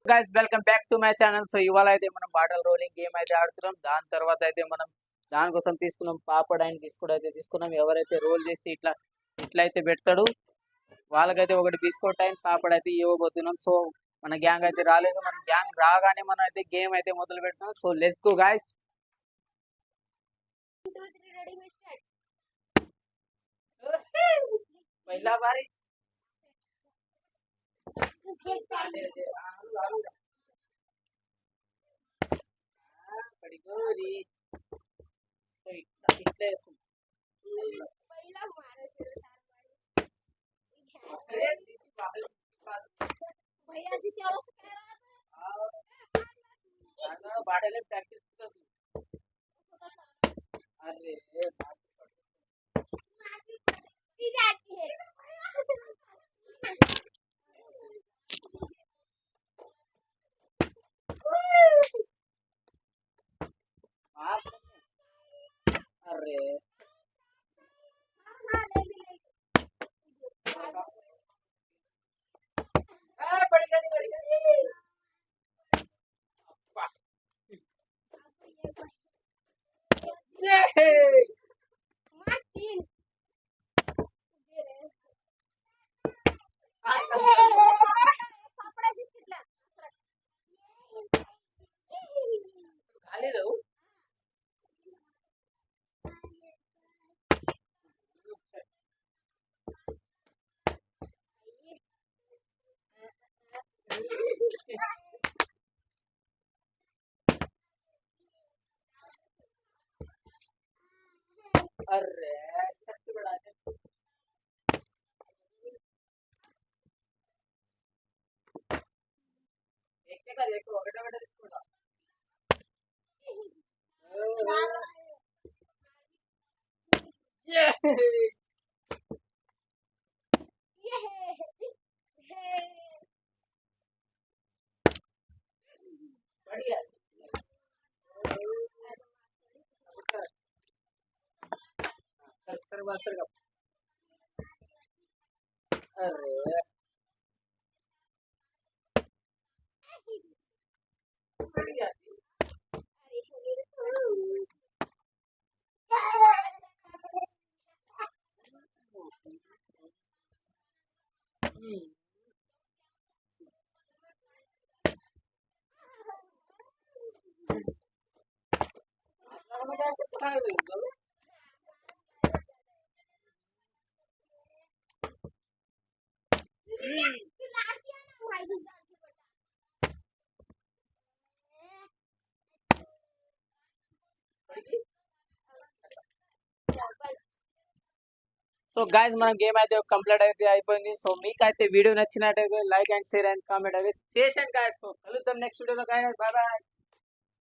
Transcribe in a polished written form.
Guys welcome back to my channel. So ఇవాళ అయితే మనం బాటల్ రోలింగ్ గేమ్ అయితే ఆడుతున్నాం. దాని తర్వాత అయితే మనం దానికోసం తీసుకున్నాం పాపడ్ అండ్ బిస్కెట్ అయితే తీసుకున్నాం. ఎవరైతే రోల్ చేసి ఇట్లా ఇట్లా అయితే పెడతాడు వాళ్ళకైతే ఒకటి బిస్కెట్ అండ్ పాపడ్ అయితే ఇవ్వబోతున్నాం. సో మన గ్యాంగ్ అయితే రాలేదు. మన గ్యాంగ్ రాగానే మనం అయితే గేమ్ అయితే మొదలు పెడుతున్నాం. So let's go guys. पहिला बारी बड़ी गोरी तो इतने पहिला मारो भैया जी क्या कह रहा था बाडले प्रैक्टिस कर अरे अरे अरे शक्ति बढ़ा दे एक का देखो ఒకటే ఒకటే తీసుకుంటా बढ़िया सर बात कर अरे बढ़िया సో గైస్ మన గేమ్ అయితే కంప్లీట్ అయితే అయిపోయింది. సో మీకు అయితే వీడియో నచ్చినట్టయితే like and share and comment అయితే చేసేయండి గైస్. సో కలుద్దాం నెక్స్ట్ వీడియోలో గైస్. By by.